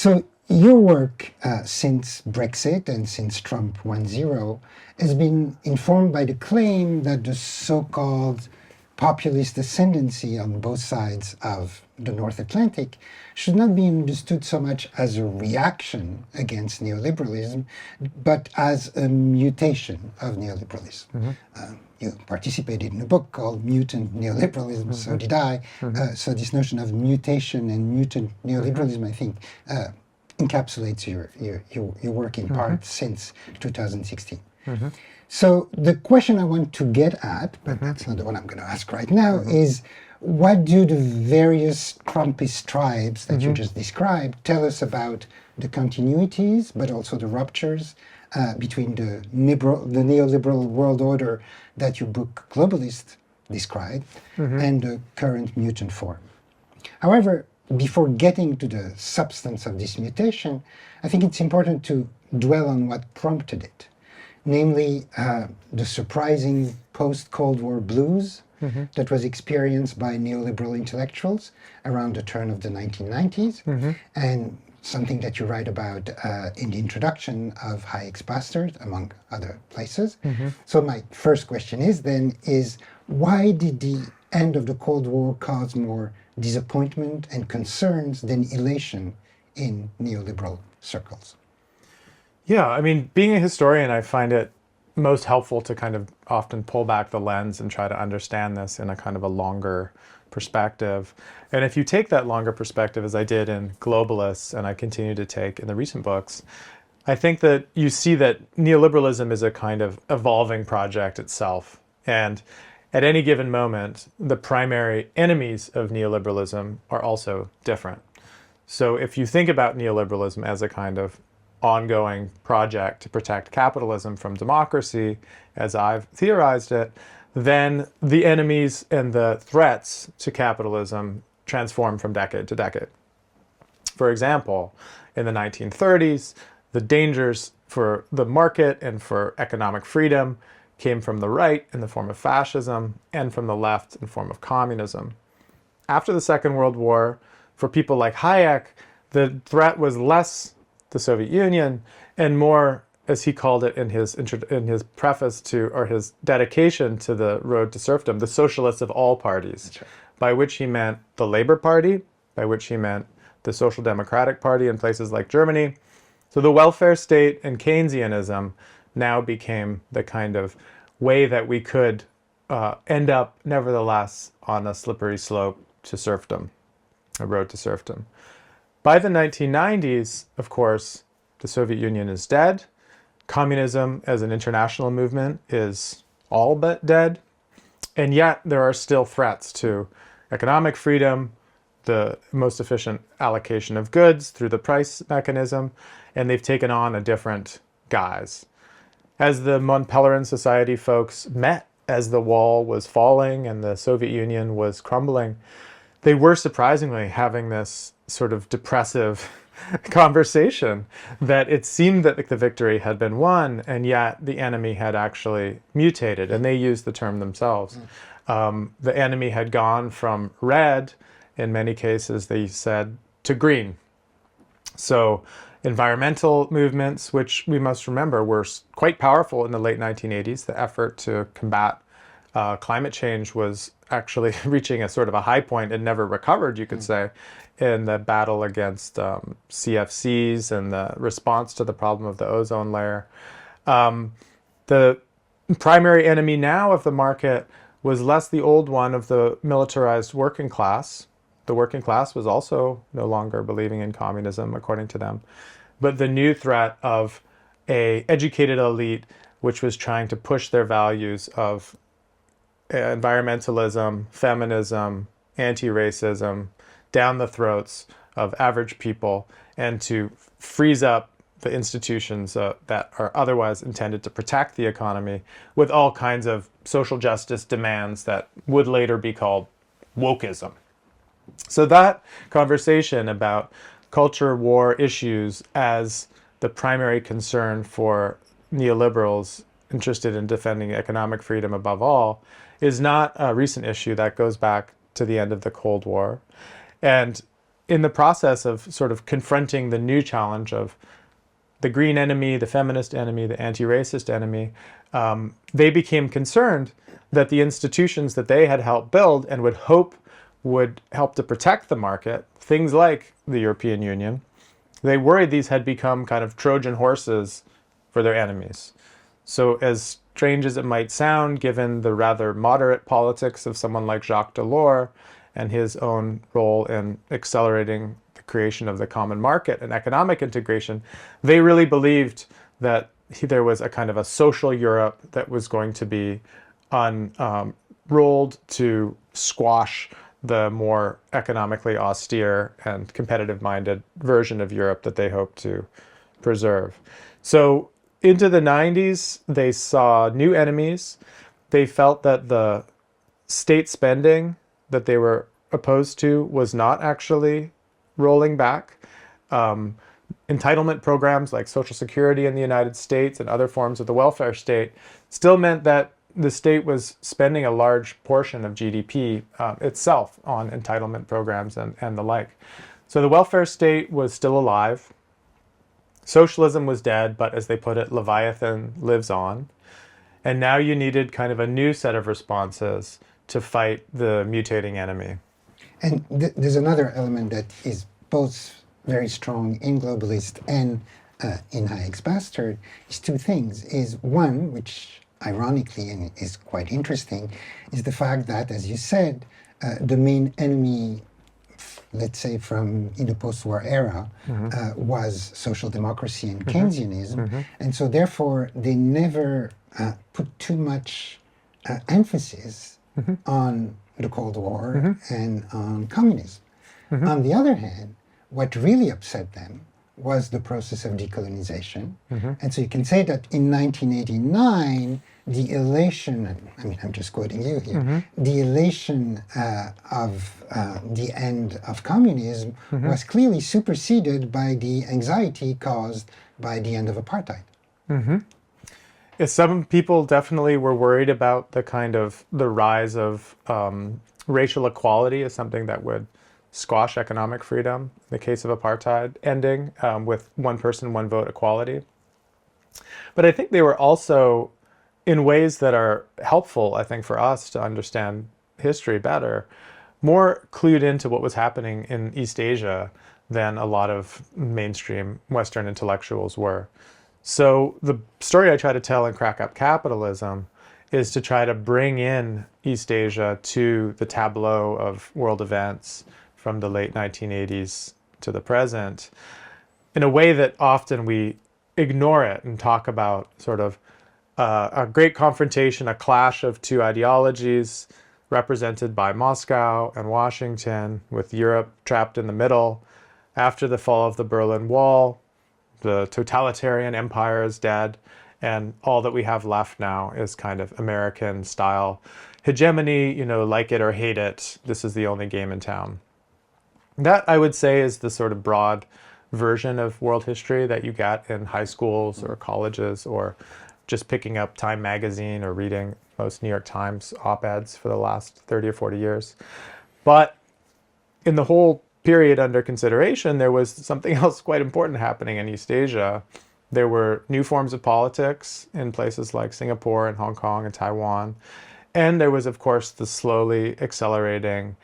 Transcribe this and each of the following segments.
So your work since Brexit and since Trump 1-0 has been informed by the claim that the so-called populist ascendancy on both sides of the North Atlantic should not be understood so much as a reaction against neoliberalism, but as a mutation of neoliberalism. Mm-hmm. You participated in a book called Mutant Neoliberalism, mm-hmm. So did I. Mm-hmm. So this notion of mutation and mutant neoliberalism, mm-hmm. I think, encapsulates your work in mm-hmm. part since 2016. Mm-hmm. So the question I want to get at, but mm-hmm. that's not the one I'm going to ask right now, mm-hmm. is what do the various Trumpist tribes that mm-hmm. you just described tell us about the continuities, but also the ruptures between the neoliberal world order that your book Globalists described mm-hmm. and the current mutant form? However, before getting to the substance of this mutation, I think it's important to dwell on what prompted it. Namely, the surprising post-Cold War blues mm-hmm. that was experienced by neoliberal intellectuals around the turn of the 1990s, mm-hmm. and something that you write about in the introduction of Hayek's Bastard, among other places. Mm-hmm. So my first question is why did the end of the Cold War cause more disappointment and concerns than elation in neoliberal circles? Yeah, I mean, being a historian, I find it most helpful to kind of often pull back the lens and try to understand this in a kind of a longer perspective. And if you take that longer perspective, as I did in Globalists, and I continue to take in the recent books, I think that you see that neoliberalism is a kind of evolving project itself. And at any given moment, the primary enemies of neoliberalism are also different. So if you think about neoliberalism as a kind of ongoing project to protect capitalism from democracy, as I've theorized it, then the enemies and the threats to capitalism transform from decade to decade. For example, in the 1930s, the dangers for the market and for economic freedom came from the right in the form of fascism and from the left in the form of communism. After the Second World War, for people like Hayek, the threat was less the Soviet Union and more, as he called it in his preface to, or his dedication to the Road to Serfdom, the socialists of all parties, right. By which he meant the Labour Party, by which he meant the Social Democratic Party in places like Germany. So the welfare state and Keynesianism now became the kind of way that we could end up, nevertheless, on a slippery slope to serfdom, a road to serfdom. By the 1990s, of course, the Soviet Union is dead. Communism as an international movement is all but dead. And yet there are still threats to economic freedom, the most efficient allocation of goods through the price mechanism, and they've taken on a different guise. As the Mont Pelerin Society folks met as the wall was falling and the Soviet Union was crumbling, they were surprisingly having this sort of depressive conversation that it seemed that the victory had been won, and yet the enemy had actually mutated, and they used the term themselves. The enemy had gone from red, in many cases they said, to green. So environmental movements, which we must remember were quite powerful in the late 1980s, the effort to combat climate change was actually reaching a sort of a high point and never recovered, you could say, in the battle against CFCs and the response to the problem of the ozone layer. The primary enemy now of the market was less the old one of the militarized working class. The working class was also no longer believing in communism, according to them, but the new threat of an educated elite which was trying to push their values of environmentalism, feminism, anti-racism down the throats of average people and to freeze up the institutions that are otherwise intended to protect the economy with all kinds of social justice demands that would later be called wokeism. So that conversation about culture war issues as the primary concern for neoliberals interested in defending economic freedom above all is not a recent issue that goes back to the end of the Cold War. And in the process of sort of confronting the new challenge of the green enemy, the feminist enemy, the anti-racist enemy, they became concerned that the institutions that they had helped build and would hope would help to protect the market, things like the European Union, they worried these had become kind of Trojan horses for their enemies. So as strange as it might sound, given the rather moderate politics of someone like Jacques Delors and his own role in accelerating the creation of the common market and economic integration, they really believed that there was a kind of a social Europe that was going to be unrolled to squash the more economically austere and competitive-minded version of Europe that they hoped to preserve. So into the 90s, they saw new enemies. They felt that the state spending that they were opposed to was not actually rolling back. Entitlement programs like Social Security in the United States and other forms of the welfare state still meant that the state was spending a large portion of GDP itself on entitlement programs and the like. So the welfare state was still alive. Socialism was dead, but as they put it, Leviathan lives on. And now you needed kind of a new set of responses to fight the mutating enemy. And there's another element that is both very strong in Globalist and in Hayek's Bastard, is two things. Is one, which ironically and is quite interesting, is the fact that, as you said, the main enemy, let's say from in the post-war era, was social democracy and Keynesianism. And so therefore they never put too much emphasis on the Cold War and on communism. On the other hand, what really upset them was the process of decolonization. And so you can say that in 1989, the elation, I mean, I'm just quoting you here, the elation of the end of communism was clearly superseded by the anxiety caused by the end of apartheid. Yeah, some people definitely were worried about the kind of the rise of racial equality as something that would squash economic freedom, in the case of apartheid ending with one person, one vote equality. But I think they were also, in ways that are helpful, I think, for us to understand history better, more clued into what was happening in East Asia than a lot of mainstream Western intellectuals were. So the story I try to tell in Crack Up Capitalism is to try to bring in East Asia to the tableau of world events from the late 1980s to the present in a way that often we ignore it and talk about sort of a great confrontation, a clash of two ideologies represented by Moscow and Washington, with Europe trapped in the middle. After the fall of the Berlin Wall, the totalitarian empire is dead, and all that we have left now is kind of American style hegemony, you know, like it or hate it. This is the only game in town. That, I would say, is the sort of broad version of world history that you get in high schools or colleges, or just picking up Time magazine or reading most New York Times op-eds for the last 30 or 40 years. But in the whole period under consideration, there was something else quite important happening in East Asia. There were new forms of politics in places like Singapore and Hong Kong and Taiwan. And there was, of course, the slowly evolving,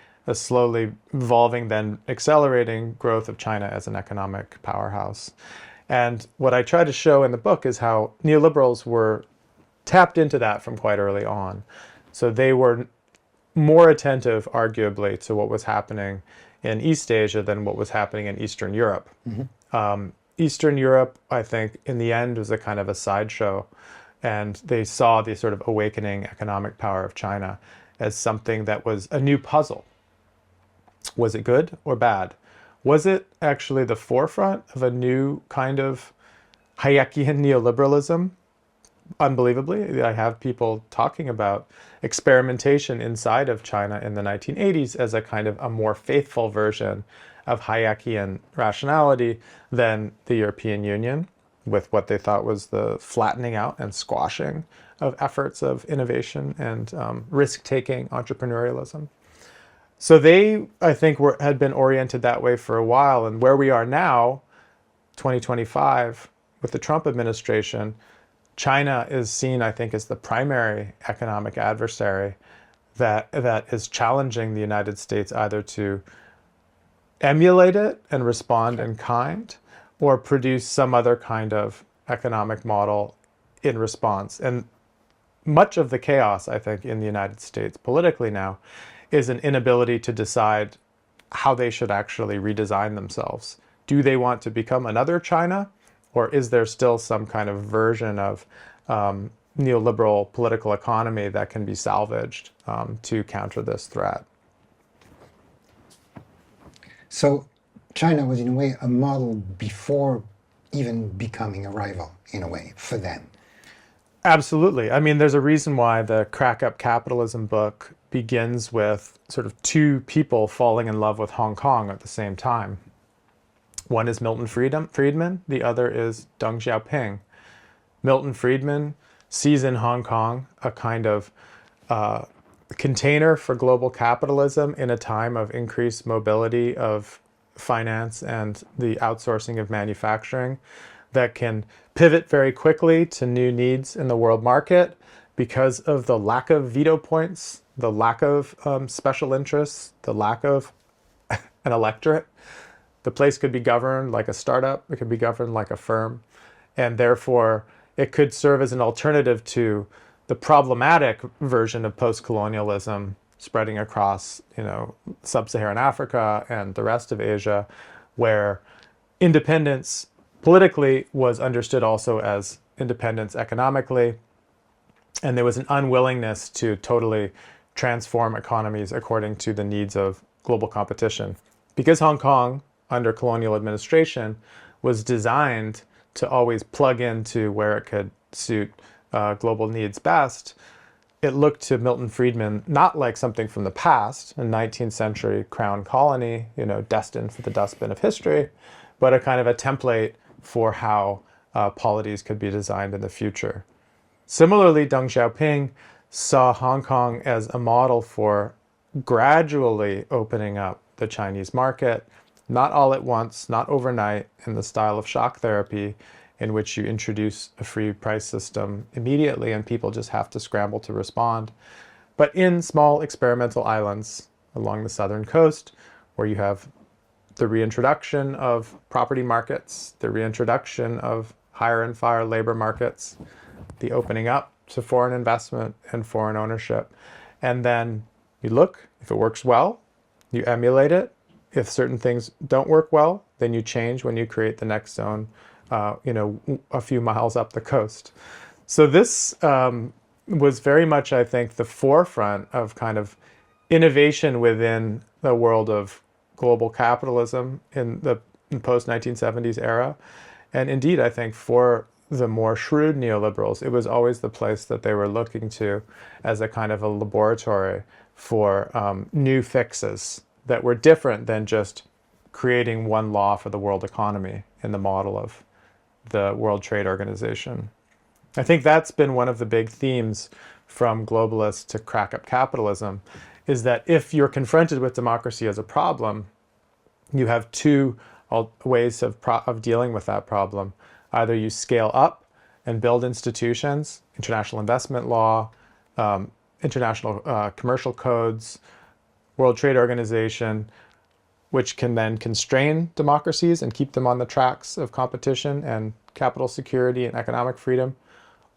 then accelerating growth of China as an economic powerhouse. And what I try to show in the book is how neoliberals were tapped into that from quite early on. So they were more attentive, arguably, to what was happening in East Asia than what was happening in Eastern Europe. Eastern Europe, I think, in the end, was a kind of a sideshow. And they saw the sort of awakening economic power of China as something that was a new puzzle. Was it good or bad? Was it actually the forefront of a new kind of Hayekian neoliberalism? Unbelievably, I have people talking about experimentation inside of China in the 1980s as a kind of a more faithful version of Hayekian rationality than the European Union, with what they thought was the flattening out and squashing of efforts of innovation and risk-taking entrepreneurialism. So they, I think, had been oriented that way for a while. And where we are now, 2025, with the Trump administration, China is seen, I think, as the primary economic adversary that is challenging the United States either to emulate it and respond in kind, or produce some other kind of economic model in response. And much of the chaos, I think, in the United States politically now is an inability to decide how they should actually redesign themselves. Do they want to become another China, or is there still some kind of version of neoliberal political economy that can be salvaged to counter this threat? So China was, in a way, a model before even becoming a rival, in a way, for them. Absolutely. I mean, there's a reason why the Crack Up Capitalism book begins with sort of two people falling in love with Hong Kong at the same time. One is Milton Friedman, the other is Deng Xiaoping. Milton Friedman sees in Hong Kong a kind of container for global capitalism in a time of increased mobility of finance and the outsourcing of manufacturing that can pivot very quickly to new needs in the world market because of the lack of veto points, the lack of special interests, the lack of an electorate. The place could be governed like a startup, it could be governed like a firm, and therefore it could serve as an alternative to the problematic version of post-colonialism spreading across, sub-Saharan Africa and the rest of Asia, where independence politically was understood also as independence economically, and there was an unwillingness to totally transform economies according to the needs of global competition. Because Hong Kong, under colonial administration, was designed to always plug into where it could suit global needs best, it looked to Milton Friedman not like something from the past, a 19th century crown colony, destined for the dustbin of history, but a kind of a template for how polities could be designed in the future. Similarly, Deng Xiaoping saw Hong Kong as a model for gradually opening up the Chinese market, not all at once, not overnight, in the style of shock therapy, in which you introduce a free price system immediately and people just have to scramble to respond, but in small experimental islands along the southern coast, where you have the reintroduction of property markets, the reintroduction of hire and fire labor markets, the opening up to foreign investment and foreign ownership. And then you look, if it works well, you emulate it. If certain things don't work well, then you change when you create the next zone, a few miles up the coast. So this was very much, I think, the forefront of kind of innovation within the world of global capitalism in the post-1970s era. And indeed, I think for the more shrewd neoliberals, it was always the place that they were looking to as a kind of a laboratory for new fixes that were different than just creating one law for the world economy in the model of the World Trade Organization. I think that's been one of the big themes from globalists to Crack Up Capitalism, is that if you're confronted with democracy as a problem, you have two ways of dealing with that problem. Either you scale up and build institutions, international investment law, international commercial codes, World Trade Organization, which can then constrain democracies and keep them on the tracks of competition and capital security and economic freedom.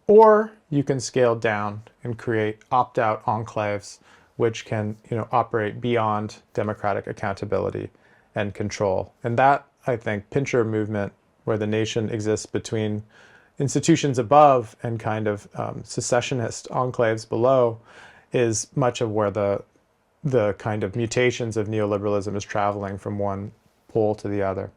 Or you can scale down and create opt-out enclaves, which can operate beyond democratic accountability and control. And that, I think, pincher movement, where the nation exists between institutions above and kind of secessionist enclaves below, is much of where the kind of mutations of neoliberalism is traveling from one pole to the other.